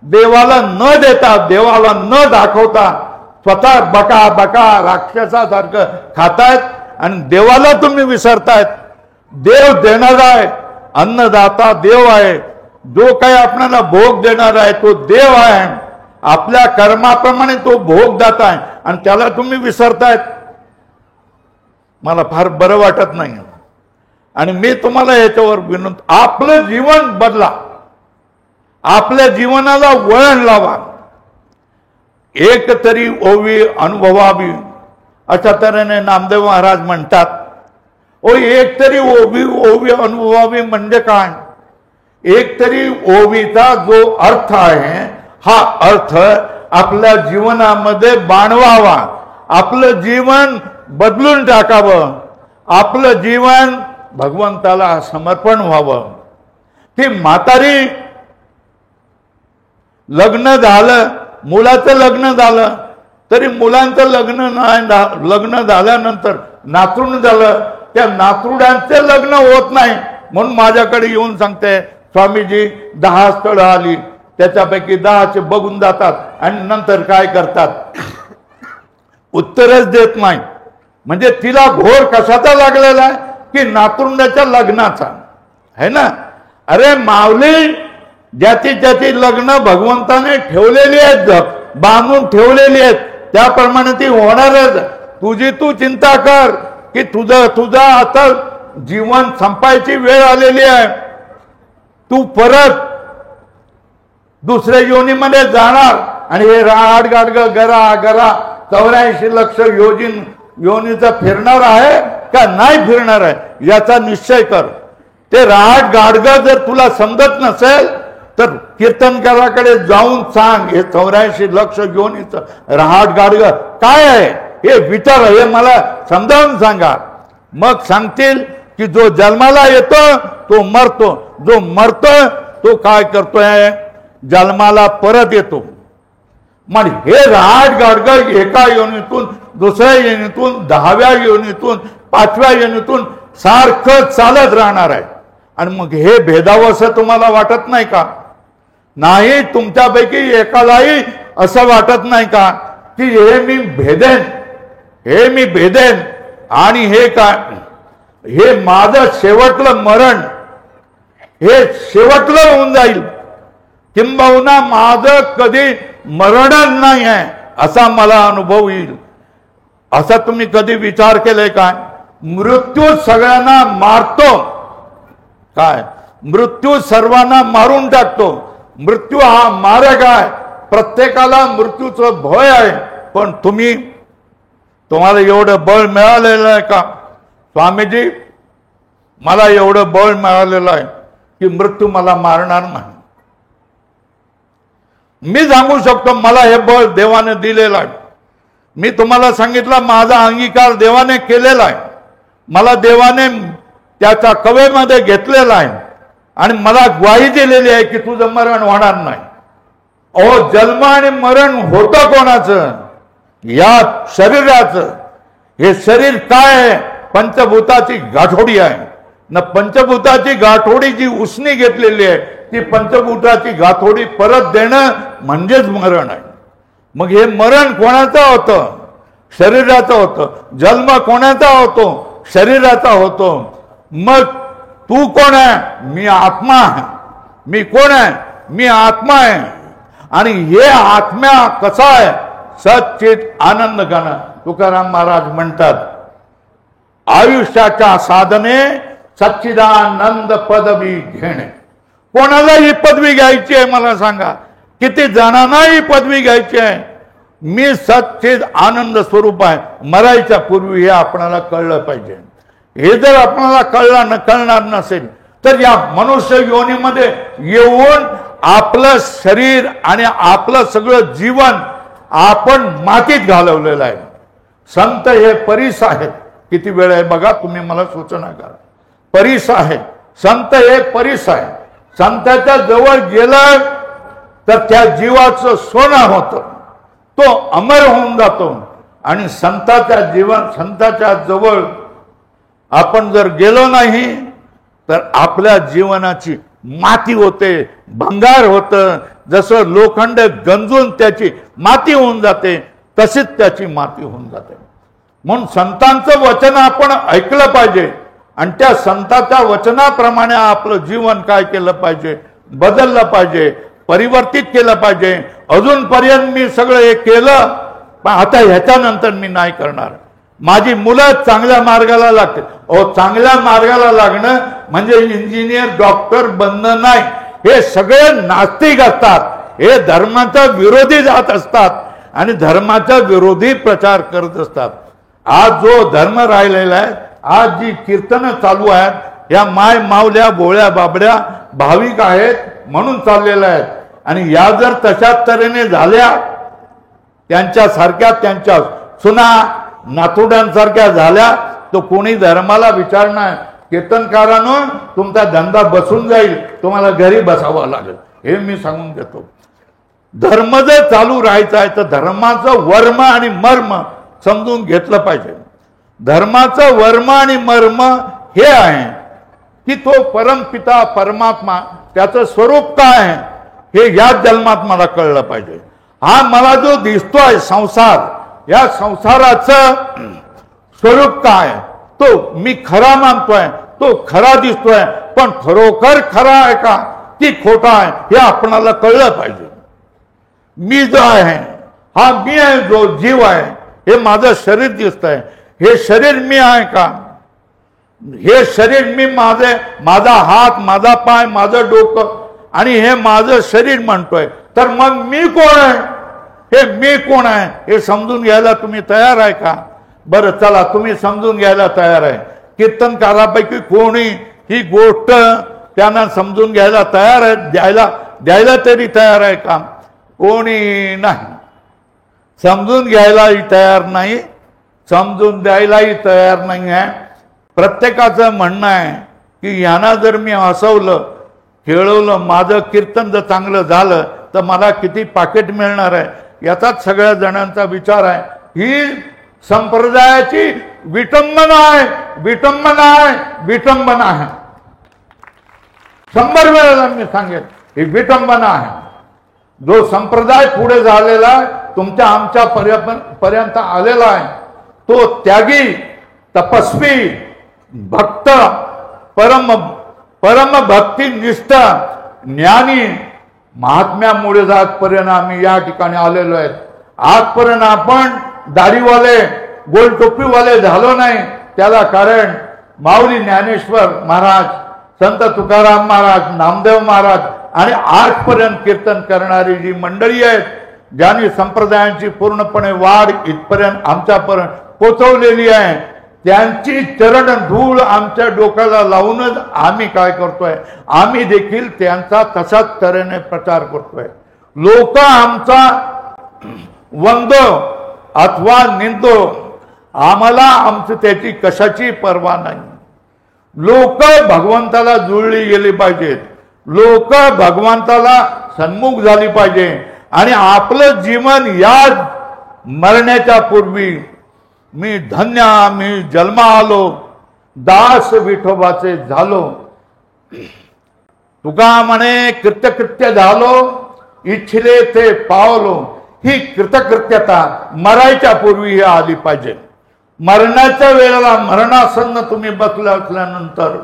A: देवाला न देता, देवाला न दाखवता स्वतः बका बका राक्षसासारखं खातायत आणि देवाला तुम्ही विसरतायत. देव देणारा आहे, अन्नदाता देव आहे. जो काही आपल्याला भोग देणार आहे तो देव आहे. आपल्या कर्माप्रमाणे तो भोग दाता आहे आणि त्याला तुम्ही विसरतायत. मला फार बरं वाटत नाही आणि मी तुम्हाला याच्यावर विनंती, आपलं जीवन बदला, आपल्या जीवनाला वळण लावा. एक तरी ओवी अनुभवावी अशा तऱ्हेने नामदेव महाराज म्हणतात. एक तरी ओवी अनुभवावी म्हणजे काय? एक तरी ओवीचा जो अर्थ आहे हा अर्थ आपल्या जीवनामध्ये बाणवावा. आपलं जीवन बदलून टाकावं. आपलं जीवन भगवंताला समर्पण व्हावं. ती म्हातारी लग्न झालं, मुलाचं लग्न झालं तरी मुलांचं लग्न झाल्यानंतर नातरुंड झालं, त्या नातरुडांचे लग्न होत नाही म्हणून माझ्याकडे येऊन सांगते, स्वामीजी 10 स्थळं आली, त्याच्यापैकी 10चे बघून जातात आणि नंतर काय करतात? उत्तरच देत नाही. म्हणजे तिला घोर कशाचा लागलेला आहे की नातरुंडाच्या लग्नाचा है ना. अरे माऊली, ज्याची लग्न भगवंताने ठेवलेली आहेत, बांधून ठेवलेली आहेत, त्याप्रमाणे ती होणारच. तुझी तू चिंता कर की तुझं आता जीवन संपायची वेळ आलेली आहे. तू परत दुसऱ्या योनीमध्ये जाणार आणि हे राड गाडग गरा गरा 84 लक्ष योनीचा फिरणार आहे का नाही फिरणार आहे याचा निश्चय कर. ते राड गाडग जर तुला समजत नसेल तर कीर्तनकाराकडे जाऊन सांग, हे 84 लक्ष योनीचं राहाट गाडग काय आहे हे विचार, हे मला समजावून सांगा. मग सांगतील की जो जन्माला येतो तो मरतो, जो मरतो तो काय करतोय? जन्माला परत येतो. मग हे राहाट गाडग एका योनीतून दुसऱ्या योनीतून 10व्या योनीतून 5व्या योनीतून सारखं चालत राहणार आहे. आणि मग हे भेदावं असं तुम्हाला वाटत नाही का? नाही, तुमच्यापैकी एकालाही असं वाटत नाही का की हे मी भेदेन आणि हे काय, हे माझं शेवटलं मरण, हे शेवटलं होऊन जाईल, किंबहुना माझं कधी मरणच नाही आहे असा मला अनुभव येईल. असा तुम्ही कधी विचार केलाय का? मृत्यू सगळ्यांना मारतो, काय मृत्यू सर्वांना मारून टाकतो. मृत्यू हा मारक आहे, प्रत्येकाला मृत्यूचं भय आहे. पण तुम्हाला एवढं बळ मिळालेलं आहे का? स्वामीजी, मला एवढं बळ मिळालेलं आहे की मृत्यू मला मारणार नाही. मी सांगू शकतो मला हे बळ देवाने दिलेलं आहे. मी तुम्हाला सांगितलं माझा अंगीकार देवाने केलेला आहे. मला देवाने त्याच्या कवेमध्ये घेतलेला आहे आणि मला ग्वाही दिलेली आहे की तुझं मरण होणार नाही. अहो, जन्म आणि मरण होतं कोणाचं? या शरीराचं. हे शरीर काय आहे? पंचभूताची गाठोडी आहे न. पंचभूताची गाठोडी जी उसने घेतलेली आहे ती पंचभूताची गाठोडी परत देणं म्हणजेच मरण आहे. मग हे मरण कोणाचं होतं? शरीराचं होतं. जन्म कोणाचा होतो? शरीराचा होतो. मग तू कोण आहे? मी आत्मा आहे. मी कोण आहे? मी आत्मा आहे. आणि हे आत्मा कसा आहे? सच्चित आनंद घन. तुकाराम महाराज म्हणतात, आयुष्याच्या साधने सच्चिदानंद पदवी घेणे. कोणाला ही पदवी घ्यायची आहे मला सांगा? किती जणांना ही पदवी घ्यायची आहे? मी सच्चिद आनंद स्वरूप आहे. मरायच्या पूर्वी हे आपणाला कळलं पाहिजे. हे जर आपल्याला कळणार नसेल तर या मनुष्य योनीमध्ये येऊन आपलं शरीर आणि आपलं सगळं जीवन आपण मातीत घालवलेलं आहे. संत हे परीस आहेत. किती वेळ आहे बघा, तुम्ही मला सूचना करा. परीस आहे. संत हे परीस आहे. संताच्या जवळ गेलं तर त्या जीवाचं सोनं होतं, तो अमर होऊन जातो. आणि संताच्या जवळ आपण जर गेलो नाही तर आपल्या जीवनाची माती होते, भंगार होतं. जसं लोखंड गंजून त्याची माती होऊन जाते तशीच त्याची माती होऊन जाते. म्हणून संतांचं वचन आपण ऐकलं पाहिजे आणि त्या संतांच्या वचनाप्रमाणे आपलं जीवन काय केलं पाहिजे? बदललं पाहिजे, परिवर्तित केलं पाहिजे. अजूनपर्यंत मी सगळं हे केलं, पण आता ह्याच्यानंतर मी नाही करणार. माझी मुलं चांगल्या मार्गाला लागतील. चांगल्या मार्गाला लागणं म्हणजे इंजिनियर, डॉक्टर बनणं नाही. हे सगळे नास्तिक असतात. हे धर्माच्या विरोधी जात असतात आणि धर्माच्या विरोधी प्रचार करत असतात. आज जो धर्म राहिलेला आहे, आज जी कीर्तनं चालू आहेत, या माय मावल्या भोळ्या बाबड्या भाविक आहेत म्हणून चाललेल्या आहेत. आणि या जर तशाच तऱ्हेने झाल्या, त्यांच्यासारख्या त्यांच्या सुना नातुडांसारख्या झाल्या, तर कोणी धर्माला विचारणार कीर्तनकारांनो तुमचा धंदा बसून जाईल, तुम्हाला घरी बसावं लागेल. हे मी सांगून देतो. धर्म जर चालू राहायचा आहे तर धर्माचं वर्म आणि मर्म समजून घेतलं पाहिजे. धर्माचं वर्म आणि मर्म हे आहे की तो परमपिता परमात्मा, त्याचं स्वरूप काय आहे हे या जन्मात मला कळलं पाहिजे. हा मला जो दिसतोय संसार, या संसाराचं स्वरूप काय, तो मी खरा मानतोय, तो खरा दिसतोय, पण खरोखर खरा आहे का की खोटा आहे हे आपणाला कळलं पाहिजे. मी जो आहे हा मी आहे, जो जीव आहे, हे माझं शरीर दिसतंय, हे शरीर मी आहे का? हे शरीर मी माझा हात, माझा पाय, माझं डोकं आणि हे माझं शरीर म्हणतोय, तर मग मी कोण आहे? हे मी कोण आहे हे समजून घ्यायला तुम्ही तयार आहे का? बरं चला, तुम्ही समजून घ्यायला तयार आहे. कीर्तनकारापैकी कोणी ही गोष्ट त्यांना समजून घ्यायला तयार आहे, द्यायला तरी तयार आहे का? कोणी नाही. समजून घ्यायलाही तयार नाही, समजून द्यायलाही तयार नाही आहे. प्रत्येकाचं म्हणणं आहे की यांना जर मी हसवलं, खेळवलं, माझं कीर्तन जर चांगलं झालं तर मला किती पाकिट मिळणार आहे, याचाच सगळ्या जणांचा विचार आहे. ही संप्रदायाची विटंबना आहे, विटंबना आहे, विटंबना आहे. 100 वेळा मी सांगेन ही विटंबना आहे. जो संप्रदाय पुढे झालेला आहे, तुमच्या आमच्या पर्यंत आलेला आहे, तो त्यागी, तपस्वी, भक्त, परम भक्ती निष्ठ, ज्ञानी, महात्म्यामुळे आजपर्यंत आम्ही या ठिकाणी आलेलो आहेत. आजपर्यंत आपण दाढीवाले, गोल टोपीवाले झालो नाही, त्याला कारण माऊली ज्ञानेश्वर महाराज, संत तुकाराम महाराज, नामदेव महाराज आणि आजपर्यंत कीर्तन करणारी जी मंडळी आहेत, ज्यांनी संप्रदायांची पूर्णपणे वाढ इथपर्यंत आमच्यापर्यंत पोचवलेली आहे, त्यांची चरण धूळ आमच्या डोक्याला लावूनच आम्ही काय करतोय, आम्ही देखील त्यांचा तशाच तऱ्हेने प्रचार करतोय. लोक आमचा वंदो अथवा निंदो, आम्हाला आमचं त्याची कशाची पर्वा नाही. लोक भगवंताला जुळली गेली पाहिजेत, लोक भगवंताला सन्मुख झाली पाहिजे आणि आपलं जीवन या मरण्याच्या पूर्वी मी धन्य मी जन्मा आलो, दास विठोबाचे झालो. तुका म्हणे कृतकृत्य झालो, इच्छिले ते पावलो. ही कृतकृत्यता मरायच्या पूर्वी ही आली पाहिजे. मरणाच्या वेळेला मरणासन्न तुम्ही बसले असल्यानंतर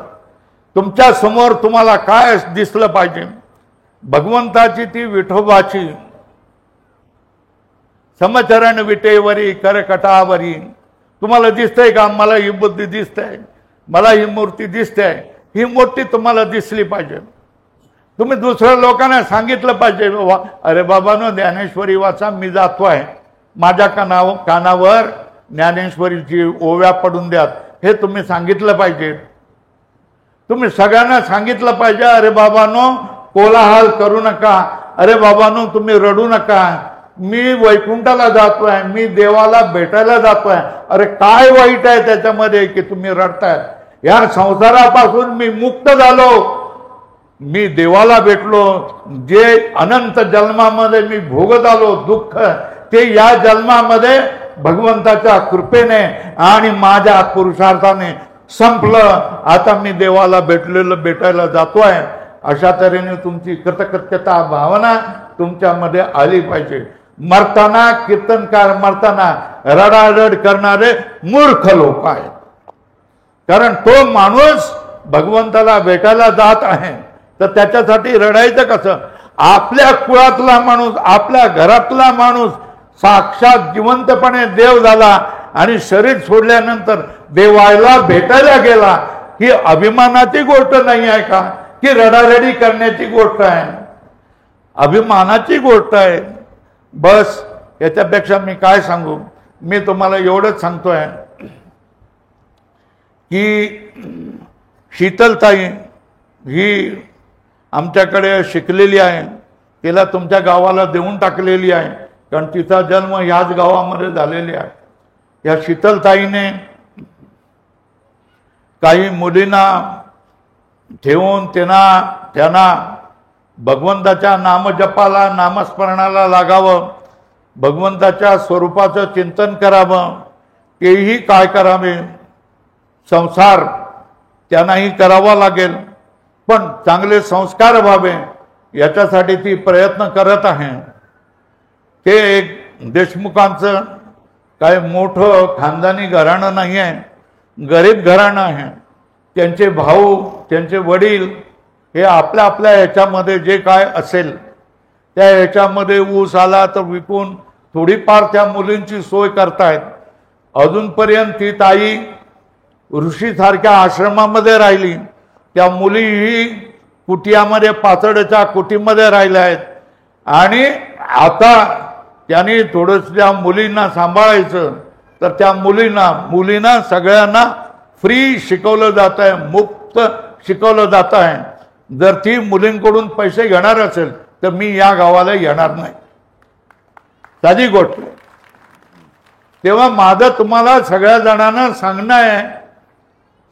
A: तुमच्या समोर तुम्हाला काय दिसलं पाहिजे? भगवंताची ती विठोबाची समचरण विटेवरी करकटावरी. तुम्हाला दिसतंय का? मला ही बुद्धी दिसते, मला ही मूर्ती दिसते. ही मूर्ती तुम्हाला दिसली पाहिजे. तुम्ही दुसऱ्या लोकांना सांगितलं पाहिजे, अरे बाबांनो ज्ञानेश्वरी वाचा, मी जातोय, माझ्या कानावर ज्ञानेश्वरीची ओव्या पडून द्यात, हे तुम्ही सांगितलं पाहिजे. तुम्ही सगळ्यांना सांगितलं पाहिजे, अरे बाबांनो कोलाहल करू नका, अरे बाबांनो तुम्ही रडू नका, मी वैकुंठाला जातोय, मी देवाला भेटायला जातोय. अरे काय वाईट आहे त्याच्यामध्ये की तुम्ही रडताय? या संसारापासून मी मुक्त झालो, मी देवाला भेटलो. जे अनंत जन्मामध्ये मी भोगत आलो दुःख, ते या जन्मामध्ये भगवंताच्या कृपेने आणि माझ्या पुरुषार्थाने संपलं. आता मी देवाला भेटायला जातोय. अशा तऱ्हेने तुमची कृतकृत्यता भावना तुमच्यामध्ये आली पाहिजे. मरताना कीर्तनकार मरताना रडारड करणारे मूर्ख लोक आहेत. कारण तो माणूस भगवंताला भेटायला जात आहे, तर त्याच्यासाठी रडायचं कसं? आपल्या कुळातला माणूस, आपल्या घरातला माणूस साक्षात जिवंतपणे देव झाला आणि शरीर सोडल्यानंतर देवाला भेटायला गेला, ही अभिमानाची गोष्ट नाही आहे का? की रडारडी करण्याची गोष्ट आहे? अभिमानाची गोष्ट आहे. बस याच्यापेक्षा मी काय सांगू? मी तुम्हाला एवढंच सांगतोय की शीतलताई ही आमच्याकडे शिकलेली आहे, तिला तुमच्या गावाला देऊन टाकलेली आहे, कारण तिचा जन्म ह्याच गावामध्ये झालेला आहे. या शीतलताईने काही मुलींना ठेवून त्यांना भगवंताच्या नामजपाला नामस्मरणाला लागावं, भगवंताच्या स्वरूपाचं चिंतन करावं. तेही काय करावे? संसार त्यांनाही करावा लागेल, पण चांगले संस्कार व्हावे याच्यासाठी ती प्रयत्न करत आहे. ते एक देशमुखांचं काय मोठं खानदानी घराणं नाही आहे, गरीब घराणं आहे. त्यांचे भाऊ, त्यांचे वडील हे आपल्या आपल्या ह्याच्यामध्ये जे काय असेल त्या ह्याच्यामध्ये ऊस आला तर विकून थोडीफार त्या मुलींची सोय करतायत. अजूनपर्यंत ती ताई ऋषीसारख्या आश्रमामध्ये राहिली. त्या मुलीही कुटियामध्ये, पाचड्याच्या कुटीमध्ये राहिल्या आहेत. आणि आता त्यांनी थोडंसं त्या मुलींना सांभाळायचं, तर त्या मुलींना सगळ्यांना फ्री शिकवलं जात आहे, मुक्त शिकवलं जात आहे. जर ती मुलींकडून पैसे घेणार असेल तर मी या गावाला येणार नाही, साधी गोष्ट. तेव्हा माझं तुम्हाला सगळ्या जणांना सांगणं आहे,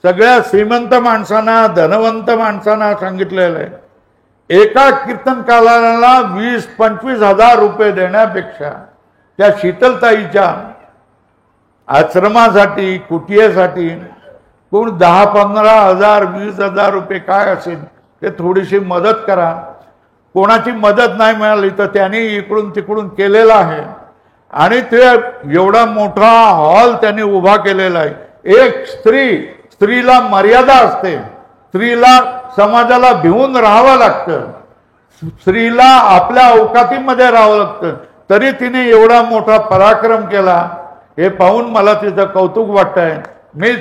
A: सगळ्या श्रीमंत माणसांना, धनवंत माणसांना सांगितलेलं आहे, एका कीर्तनकाराला 20-25 हजार रुपये देण्यापेक्षा त्या शीतलताईच्या आश्रमासाठी, कुटियासाठी कोण 10-15 हजार, 20 हजार रुपये काय असेल ते थोडीशी मदत करा. कोणाची मदत नाही मिळाली तर त्यांनी इकडून तिकडून केलेलं आहे. आणि ते एवढा मोठा हॉल त्यांनी उभा केलेला आहे. एक स्त्रीला मर्यादा असते, स्त्रीला समाजाला भिवून राहावं लागतं, स्त्रीला आपल्या अवकातीमध्ये राहावं लागतं, तरी तिने एवढा मोठा पराक्रम केला. हे पाहून मला तिचं कौतुक वाटतंय. मी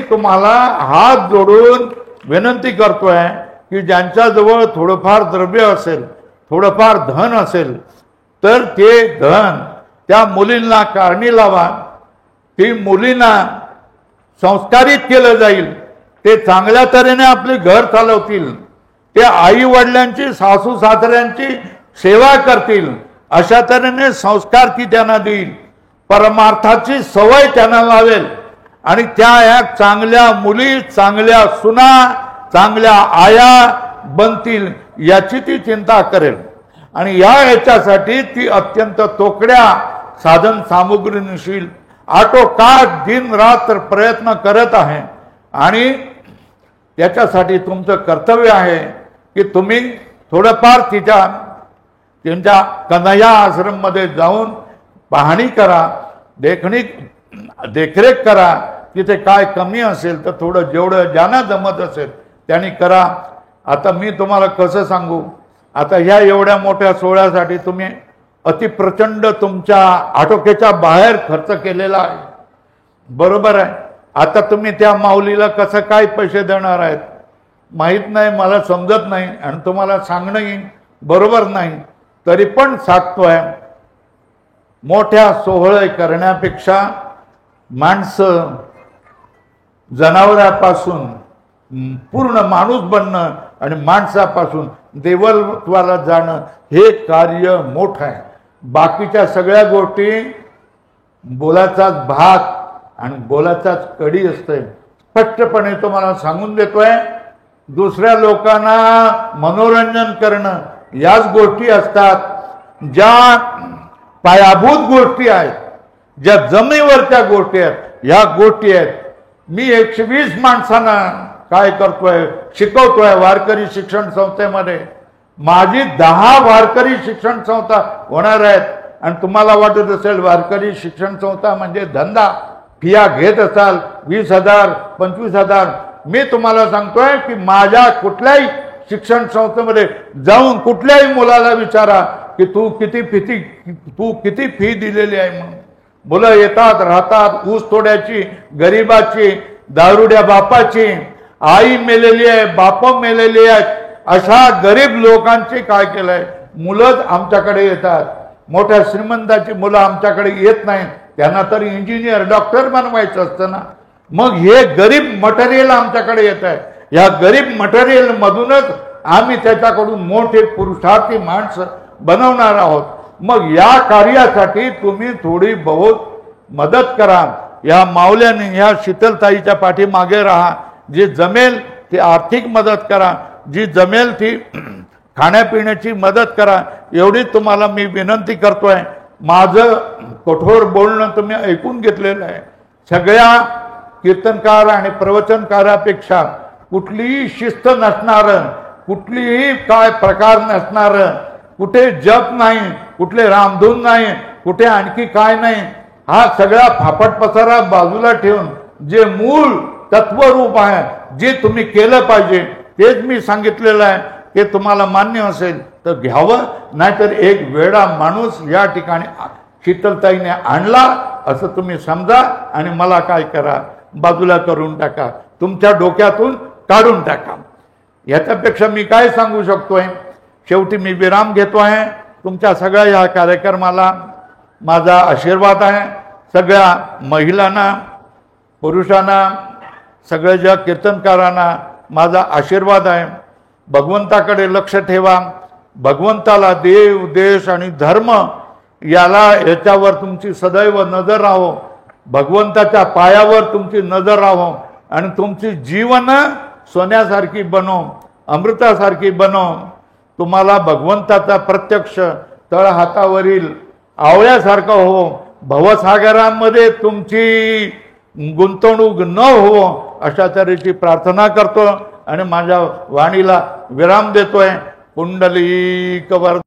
A: तुम्हाला हात जोडून विनंती करतोय की ज्यांच्याजवळ थोडंफार द्रव्य असेल, थोडंफार धन असेल, तर ते धन त्या मुलींना कारणी लावा. ती मुलींना संस्कारित केलं जाईल. ते चांगल्या तऱ्हेने आपले घर चालवतील. ते आई वडिलांची, सासू सासऱ्यांची सेवा करतील. अशा तऱ्हेने संस्कार ती त्यांना देईल. परमार्थाची सवय त्यांना लावेल. आणि त्या या चांगल्या मुली, चांगल्या सुना, चांगल्या आया बनतील याची ती चिंता करेल. आणि याच्यासाठी ती अत्यंत तोकड्या साधन सामुग्रीशील आटोकाट दिन रात्र प्रयत्न करत आहे. आणि याच्यासाठी तुमचं कर्तव्य आहे की तुम्ही थोडंफार त्यांच्या कन्हैया आश्रम मध्ये जाऊन पाहणी करा, देखरेख करा. तिथे काय कमी असेल तर थोडं जेवढं ज्यांना जमत असेल त्यांनी करा. आता मी तुम्हाला कसं सांगू, आता ह्या एवढ्या मोठ्या सोहळ्यासाठी तुम्ही अतिप्रचंड तुमच्या आटोक्याच्या बाहेर खर्च केलेला आहे, बरोबर आहे. आता तुम्ही त्या माऊलीला कसं काय पैसे देणार आहेत माहीत नाही, मला समजत नाही आणि तुम्हाला सांगणंही बरोबर नाही. तरी पण सांगतोय, मोठ्या सोहळे करण्यापेक्षा माणसं जनावरापासून पूर्ण माणूस बनणं आणि माणसापासून देवत्वाला जाणं हे कार्य मोठं आहे. बाकीच्या सगळ्या गोष्टी बोलाचाच भाग आणि बोलाचाच कडी असते. स्पष्टपणे तुम्हाला सांगून देतोय, दुसऱ्या लोकांना मनोरंजन करणं याच गोष्टी असतात ज्या पायाभूत गोष्टी आहेत, ज्या जमिनीवरच्या गोष्टी आहेत, ह्या गोष्टी आहेत. मी 120 माणसांना काय करतोय, शिकवतोय वारकरी शिक्षण संस्थेमध्ये. माझी 10 वारकरी शिक्षण संस्था होणार आहेत. आणि तुम्हाला वाटत असेल वारकरी शिक्षण संस्था म्हणजे धंदा, फिया घेत असाल 20,000 25,000. मी तुम्हाला सांगतोय की माझ्या कुठल्याही शिक्षण संस्थेमध्ये जाऊन कुठल्याही मुलाला विचारा की तू किती फी दिलेली आहे म्हणून. मुलं येतात, राहतात. ऊस तोड्याची, गरिबाची, दारुड्या बापाची, आई मेलेली आहे, बाप मेलेली आहेत, अशा गरीब लोकांची काय केलंय, मुलं आमच्याकडे येतात. मोठ्या श्रीमंताची मुलं आमच्याकडे येत नाहीत. त्यांना तर इंजिनियर, डॉक्टर बनवायचं असतं ना. मग हे गरीब मटेरियल आमच्याकडे येत आहे. या गरीब मटेरियल मधूनच आम्ही त्याच्याकडून मोठे पुरुषार्थी माणसं बनवणार आहोत. मग या कार्यासाठी तुम्ही थोडी बहुत मदत करा. या माऊल्याने या शीतलताईच्या पाठीमागे राहा. जे जमेल ती आर्थिक मदत करा, जी जमेल ती खाण्यापिण्याची मदत करा. एवढी तुम्हाला मी विनंती करतोय. माझं कठोर बोलणं तुम्ही ऐकून घेतलेलं आहे. सगळ्या कीर्तनकार आणि प्रवचनकारापेक्षा कुठलीही शिस्त नसणारं, कुठलीही काय प्रकार नसणारं, कुठे जप नाही, कुठले रामधून नाही, कुठे आणखी काय नाही, हा सगळा फापट पसारा बाजूला ठेवून जे मूळ तत्वरूप आहे, जे तुम्ही केलं पाहिजे तेच मी सांगितलेलं आहे. ते तुम्हाला मान्य असेल तर घ्यावं, नाहीतर एक वेडा माणूस या ठिकाणी शीतलताईने आणला असं तुम्ही समजा आणि मला काय करा, बाजूला करून टाका, तुमच्या डोक्यातून काढून टाका. याच्यापेक्षा मी काय सांगू शकतोय. शेवटी मी विराम घेतो आहे. तुमच्या सगळ्या या कार्यक्रमाला माझा आशीर्वाद आहे. सगळ्या महिलांना, पुरुषांना, सगळ्या ज्या कीर्तनकारांना माझा आशीर्वाद आहे. भगवंताकडे लक्ष ठेवा. भगवंताला, देव, देश आणि धर्म याच्यावर तुमची सदैव नजर राहो. भगवंताच्या पायावर तुमची नजर राहो आणि तुमची जीवन सोन्यासारखी बनव, अमृतासारखी बनव. तुम्हाला भगवंताचा प्रत्यक्ष तळहातावरील आवळ्यासारखं हो. भवसागरामध्ये तुमची गुंतवणूक न हो अशा तऱ्हेची प्रार्थना करतो आणि माझ्या वाणीला विराम देतोय. पुंडलिक वरद.